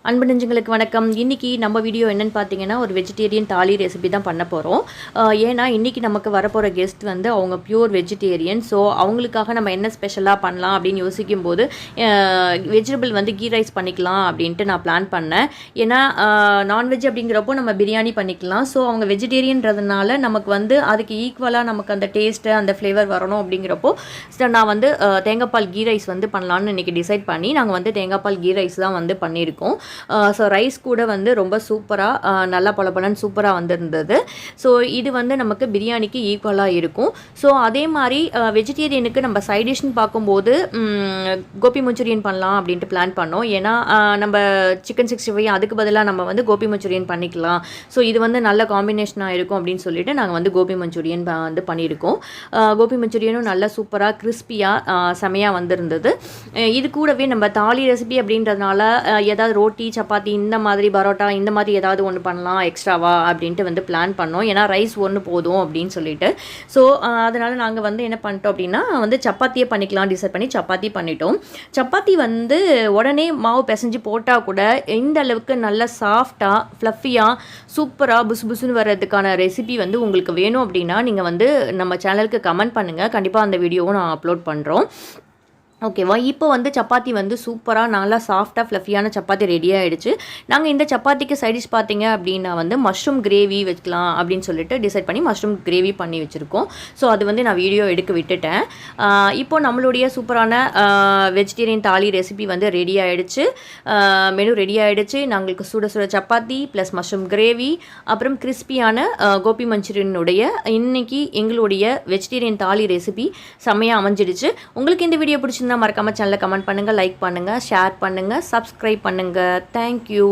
அன்பு நெஞ்சங்களுக்கு வணக்கம். இன்றைக்கி நம்ம வீடியோ என்னென்னு பார்த்தீங்கன்னா ஒரு வெஜிடேரியன் தாலி ரெசிபி தான் பண்ண போகிறோம். ஏன்னா இன்றைக்கி நமக்கு வரப்போகிற கெஸ்ட் வந்து அவங்க பியூர் வெஜிடேரியன். ஸோ அவங்களுக்காக நம்ம என்ன ஸ்பெஷலாக பண்ணலாம் அப்படின்னு யோசிக்கும் போது வெஜிடபிள் வந்து கீ ரைஸ் பண்ணிக்கலாம் அப்படின்ட்டு நான் பிளான் பண்ணேன். ஏன்னா நான்வெஜ் அப்படிங்கிறப்போ நம்ம பிரியாணி பண்ணிக்கலாம். ஸோ அவங்க வெஜிடேரியன்றதுனால நமக்கு வந்து அதுக்கு ஈக்குவலாக நமக்கு அந்த டேஸ்ட்டு அந்த ஃப்ளேவர் வரணும் அப்படிங்கிறப்போ நான் வந்து தேங்காய் பால் கீ ரைஸ் வந்து பண்ணலான்னு இன்றைக்கி டிசைட் பண்ணி நாங்கள் வந்து தேங்காய் பால் கீ ரைஸ் தான் வந்து பண்ணியிருக்கோம். ஸோ ரைஸ் கூட வந்து ரொம்ப சூப்பராக நல்லா பலன்னு சூப்பராக வந்துருந்தது. ஸோ இது வந்து நமக்கு பிரியாணிக்கு ஈக்குவலாக இருக்கும். ஸோ அதே மாதிரி வெஜிடேரியனுக்கு நம்ம சைட் டிஷ்னு பார்க்கும்போது கோபி மஞ்சூரியன் பண்ணலாம் அப்படின்ட்டு பிளான் பண்ணோம். ஏன்னா நம்ம சிக்கன் 65 அதுக்கு பதிலாக நம்ம வந்து கோபி மஞ்சூரியன் பண்ணிக்கலாம். ஸோ இது வந்து நல்ல காம்பினேஷனாக இருக்கும் அப்படின்னு சொல்லிட்டு நாங்கள் வந்து கோபி மஞ்சூரியன் வந்து பண்ணியிருக்கோம். கோபி மஞ்சூரியனும் நல்லா சூப்பராக கிறிஸ்பியாக செமையாக வந்திருந்தது. இது கூடவே நம்ம தாலி ரெசிபி அப்படின்றதுனால ஏதாவது ரோட்டி சப்பாத்தி இந்த மாதிரி பரோட்டா இந்த மாதிரி ஏதாவது ஒன்று பண்ணலாம் எக்ஸ்ட்ராவா அப்படின்ட்டு வந்து பிளான் பண்ணோம். ஏன்னா ரைஸ் ஒன்று போதும் அப்படின்னு சொல்லிட்டு. ஸோ அதனால் நாங்கள் வந்து என்ன பண்ணிட்டோம் அப்படின்னா வந்து சப்பாத்தியே பண்ணிக்கலாம் டிசைட் பண்ணி சப்பாத்தி பண்ணிட்டோம். சப்பாத்தி வந்து உடனே மாவு பிசைஞ்சு போட்டால் கூட இந்த அளவுக்கு நல்லா சாஃப்டாக ஃப்ளஃபியாக சூப்பராக புசு புசுன்னு வர்றதுக்கான ரெசிபி வந்து உங்களுக்கு வேணும் அப்படின்னா நீங்கள் வந்து நம்ம சேனலுக்கு கமெண்ட் பண்ணுங்கள். கண்டிப்பாக அந்த வீடியோவும் நான் அப்லோட் பண்ணுறோம். ஓகேவா? இப்போ வந்து சப்பாத்தி வந்து சூப்பராக நல்லா சாஃப்டாக ஃப்ளஃபியான சப்பாத்தி ரெடி ஆகிடுச்சு. நாங்கள் இந்த சப்பாத்திக்கு சைடிஷ் பார்த்தீங்க அப்படின்னா வந்து மஷ்ரூம் கிரேவி வைக்கலாம் அப்படின்னு சொல்லிட்டு டிசைட் பண்ணி மஷ்ரூம் கிரேவி பண்ணி வச்சுருக்கோம். ஸோ அது வந்து நான் வீடியோ எடுக்க விட்டுட்டேன். இப்போ நம்மளுடைய சூப்பரான வெஜிடேரியன் தாலி ரெசிபி வந்து ரெடி ஆகிடுச்சு. மெனு ரெடி ஆகிடுச்சு. நாங்களுக்கு சுட சுட சப்பாத்தி ப்ளஸ் மஷ்ரூம் கிரேவி அப்புறம் கிறிஸ்பியான கோபி மஞ்சூரியனுடைய இன்றைக்கி எங்களுடைய வெஜிடேரியன் தாலி ரெசிபி செம்மையாக அமைஞ்சிடுச்சு. உங்களுக்கு இந்த வீடியோ பிடிச்சிருந்தா மறக்காம சேனலை கமெண்ட் பண்ணுங்கள், லைக் பண்ணுங்கள், ஷேர் பண்ணுங்கள், சப்ஸ்கிரைப் பண்ணுங்கள். தேங்க்யூ.